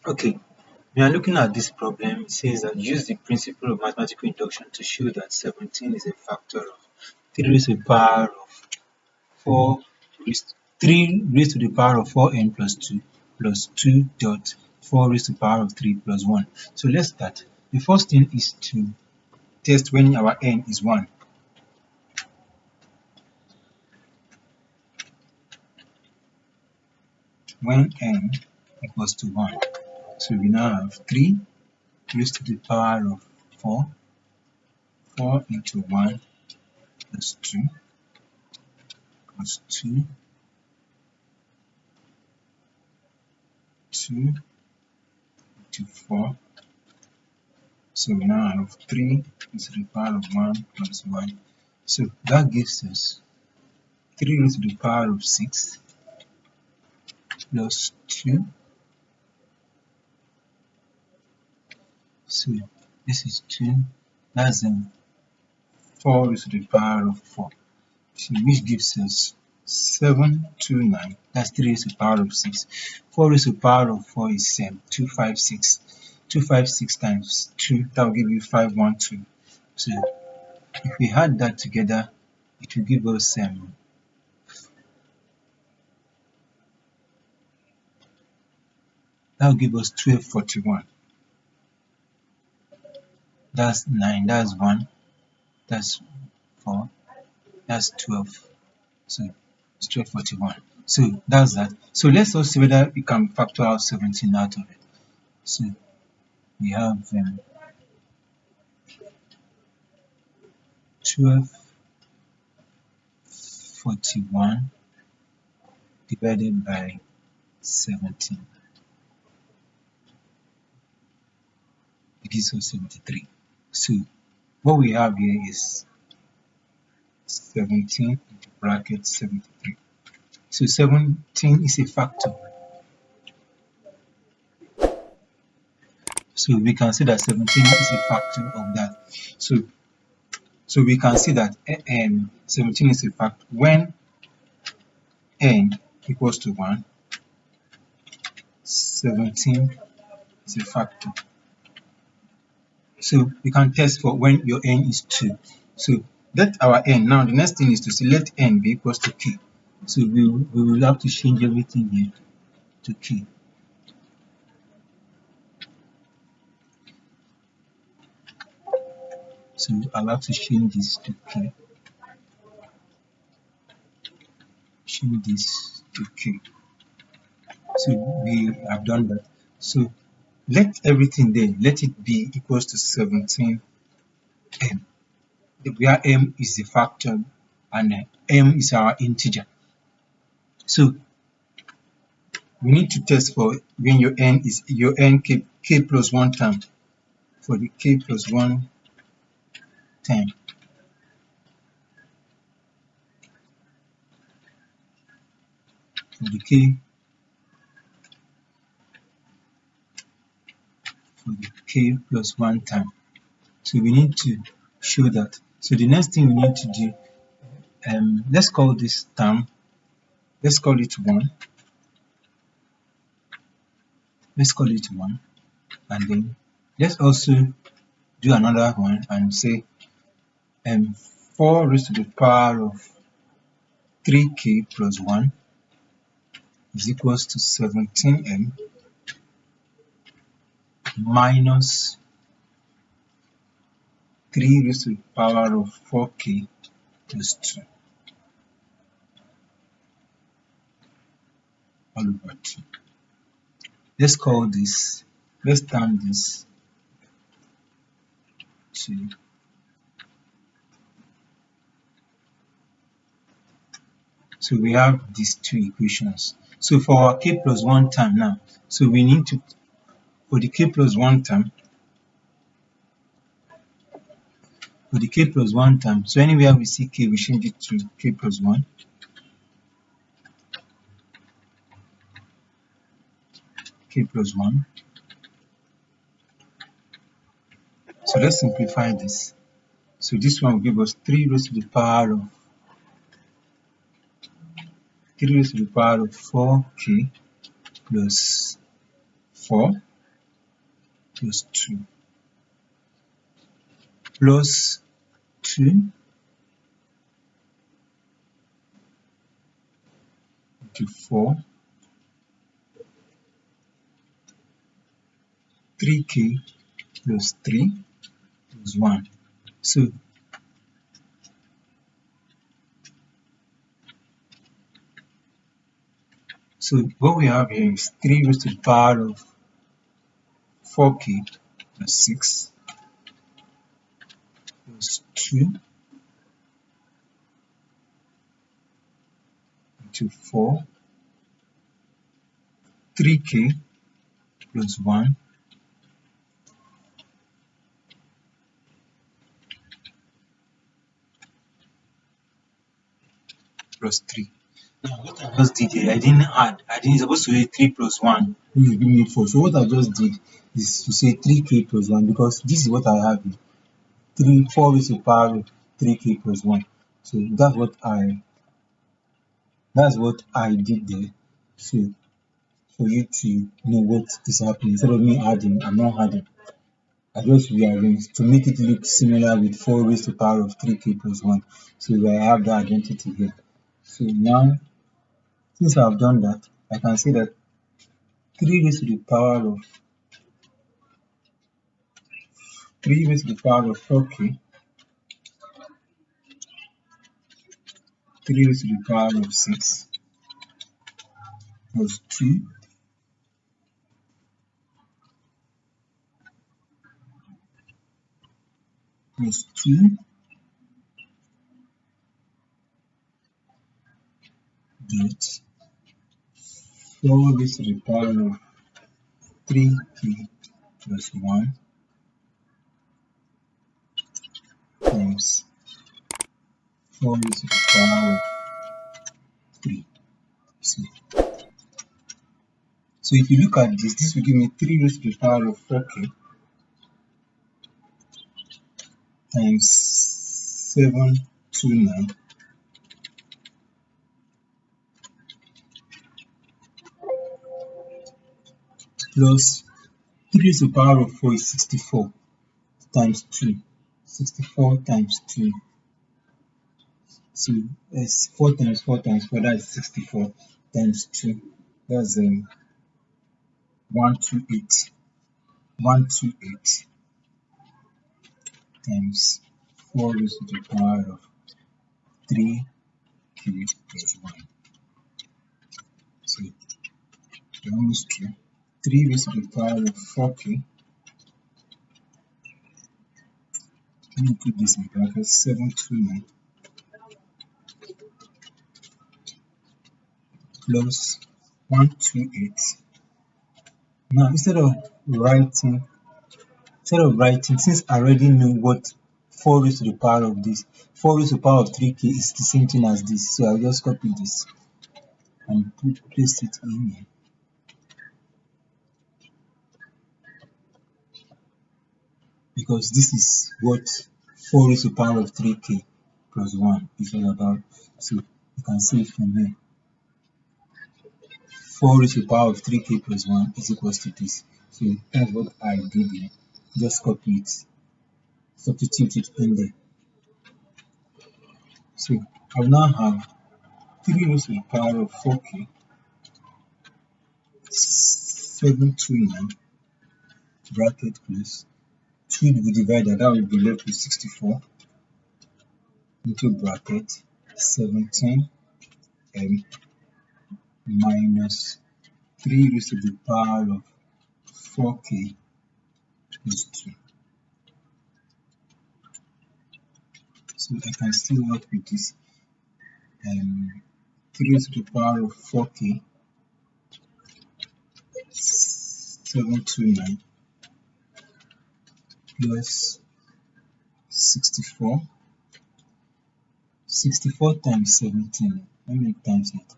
Okay, we are looking at this problem. It says that use the principle of mathematical induction to show that 17 is a factor of 3 raised to the power of 4 3 raised to the power of 4n plus 2 plus 2 dot 4 raised to the power of 3 plus 1. So let's start. The first thing is to test when our n is 1. When n equals to 1. So we now have 3 raised to the power of 4, 4 into 1 plus 2 plus 2, 2 into 4. So we now have 3 raised to the power of 1 plus 1. So that gives us 3 raised to the power of 6 plus 2. So this is 2. That's 4 raised to the power of 4. So which gives us 729. That's 3 raised to the power of 6. 4 raised to the power of 4 is 256. 256 times 2, that will give you 512. So if we add that together, it will give us that will give us 1241. That's 9, that's 1, that's 4, that's 12. So it's 1241. So that's that. So let's also see whether we can factor out 17 out of it. So we have 1241 divided by 17. It gives us 73. So what we have here is 17 into bracket 73. So 17 is a factor. So we can see that 17 is a factor of that. So we can see that 17 is a factor when n equals to 1. 17 is a factor. So we can test for when your n is 2. So let our n. Now the next thing is to say let n be equals to k. So we will have to change everything here to k. So I'll have to change this to k. Change this to k. So we have done that. So let everything there, let it be equals to 17m. Where m is the factor and m is our integer. So we need to test for when your n is k plus 1 term. For the k plus 1 term, for the k plus 1 term. So we need to show that. So the next thing we need to do, let's call this term, let's call it 1. Let's call it 1. And then let's also do another one and say 4 raised to the power of 3k plus 1 is equals to 17m minus 3 raised to the power of 4k plus 2 all over 2. Let's call this, let's term this to so we have these two equations. So for our k plus 1 term now, so we need to, for the k plus 1 term, so anywhere we see k, we change it to k plus 1. K plus 1. So let's simplify this. So this one will give us 3 raised to the power of 4k plus 4 plus 2 plus 2 into 4, 3k plus 3 plus 1. So what we have here is 3 raised to the power of 4k plus 6 plus 2 into 4, 3k plus 1 plus 3. Now what I just did here, I didn't add. I didn't supposed to say 3 plus 1, which will give me 4. So what I just did is to say 3k plus 1 because this is what I have here. 4 raised to the power of 3k plus 1. So that's what I did there. So for you to know what is happening, instead of me adding, I'm not adding. I just rearranged to make it look similar with 4 raised to the power of 3k plus 1. So I have the identity here. So now, since I've done that, I can say that 3 raised to the power of 4k, 3 raised to the power of 6 plus 2 plus 2 dot 4 raised to the power of 3k plus 1 times 4 raised to the power of 3. So if you look at this, this will give me 3 raised to the power of 4k times 729 plus 3 raised to the power of 4 is 64 times 2. 64 times 2. So it's 4 times 4 times 4, that's 64 times 2. That's 128. 128 times 4 raised to the power of 3k plus 1. So it's almost true. 3 raised to the power of 4k. Let me put this in brackets. 729 plus 128. Now instead of writing, since I already know what 4 raised to the power of this, 4 raised to the power of 3k is the same thing as this. So I'll just copy this and place it in here. Because this is what 4 raised to the power of 3k plus 1 is all about. So you can see it from here. 4 raised to the power of 3k plus 1 is equals to this. So that's what I did here. Just copy it, substitute it in there. So I will now have 3 raised to the power of 4k, 729 bracket plus 2 will be divided, that will be left with 64 into bracket 17 minus 3 raised to the power of 4k plus 2. So I can still work with this 3 raised to the power of 4k 729 plus 64 times 17. Let me times it.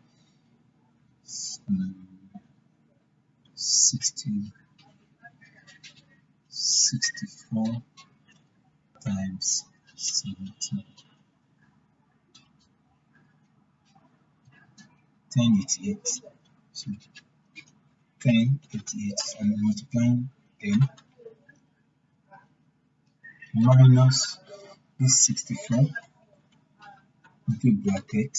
64 times 17. 1088. So 1088. I'm multiplying 10 minus this 64 into bracket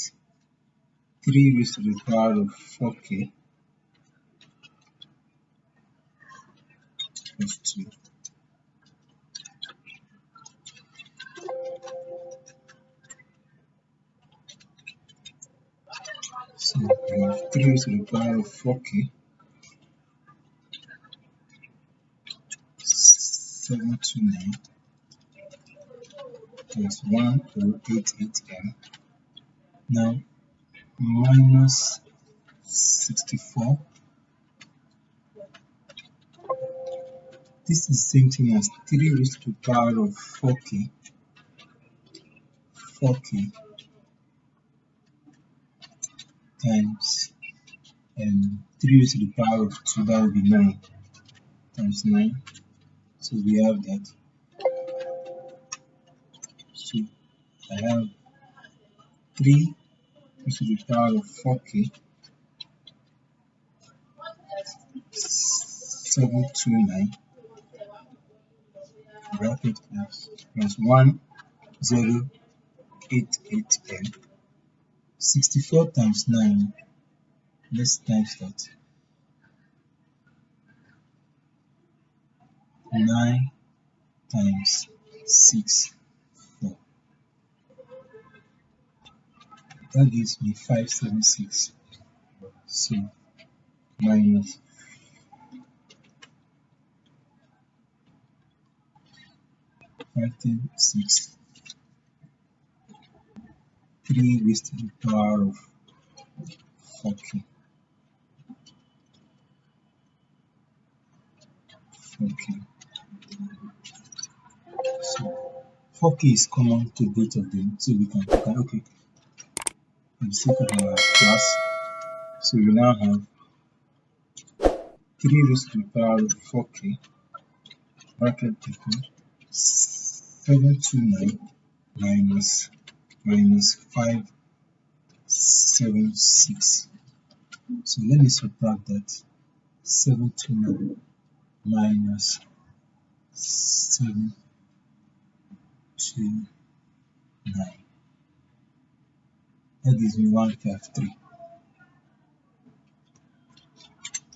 3 raised to the power of 4k plus 2. So we have 3 raised to the power of 4k 729 plus 1088m. Now minus 64. This is the same thing as 3 raised to the power of 4k times 3 raised to the power of 2, that will be 9 times 9. So we have that. So I have 3 raised to the power of 4k 729 bracket plus 1088m. 64 times 9. Let's times that. 9 times 6, 4. That gives me 576. So minus 576. 3 raised to the power of 4k. 4k. So 4k is common to both of them, so we can okay. For the sake of our class, so we now have 3 raised to the power of 4k bracket equal 729 minus 576. So let me subtract that. 729 minus 729. That gives me 153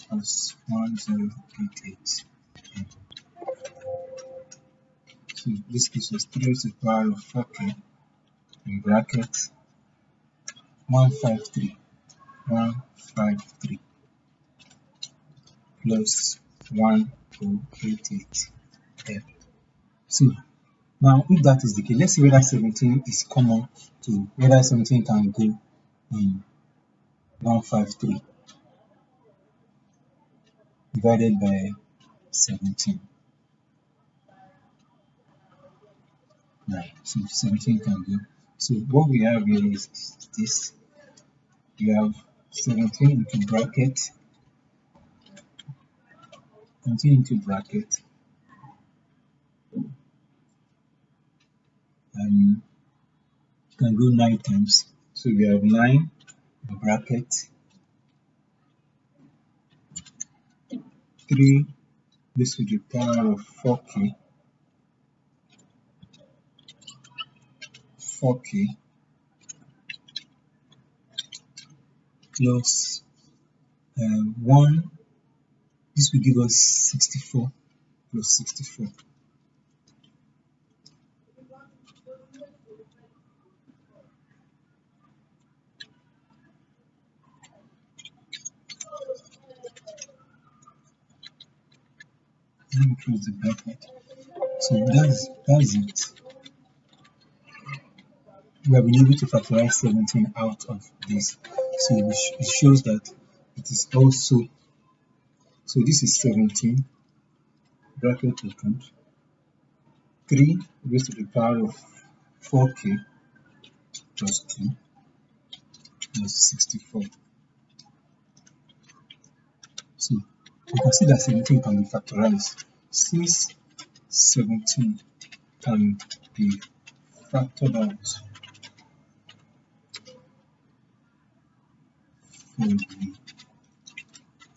plus 1088. So this gives us 3 raised to the power of 4k in bracket 153 plus 1088. So now if that is the case, let's see whether 17 is common to whether 17 can go in 153 divided by 17. 9. So 17 can go. So what we have here is this. We have 17 into bracket, continue into bracket, can go 9 times. So we have 9 in bracket, 3 raised to the power of 4k plus 1. This will give us 64 plus 64. Let me close the bracket. So that's it. We have been able to factorize 17 out of this. So it shows that it is also, so this is 17 bracket open, 3 raised to the power of 4k plus 2 plus 64. So you can see that 17 can be factorized. Since 17 can be factored out for the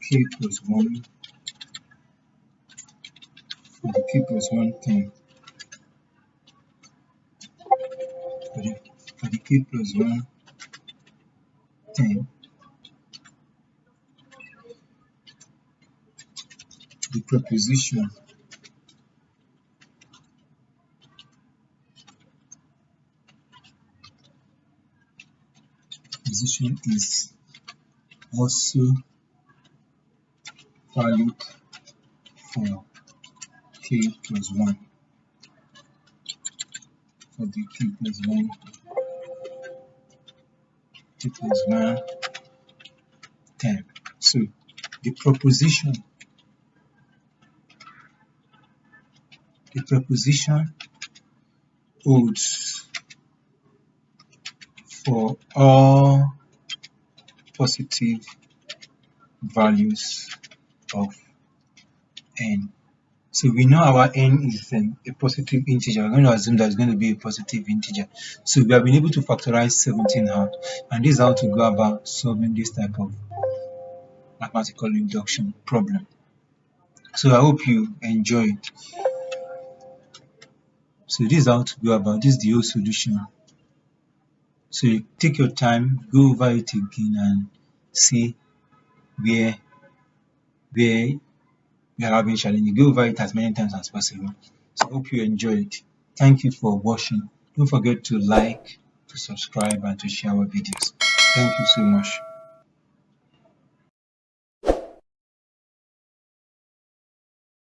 k plus 1 for the k plus 1 term, k plus 1 10. The proposition is also valid for k plus 1 for the k plus 1 10. So the proposition holds for all positive values of n. So we know our n is a positive integer. We're going to assume that it's going to be a positive integer. So we have been able to factorize 17 out, and this is how to go about solving this type of mathematical induction problem. So I hope you enjoyed. So this is how to go about this, the whole solution. So you take your time, go over it again and see where you're having challenge. Go over it as many times as possible. So I hope you enjoyed. Thank you for watching. Don't forget to like, to subscribe, and to share our videos. Thank you so much.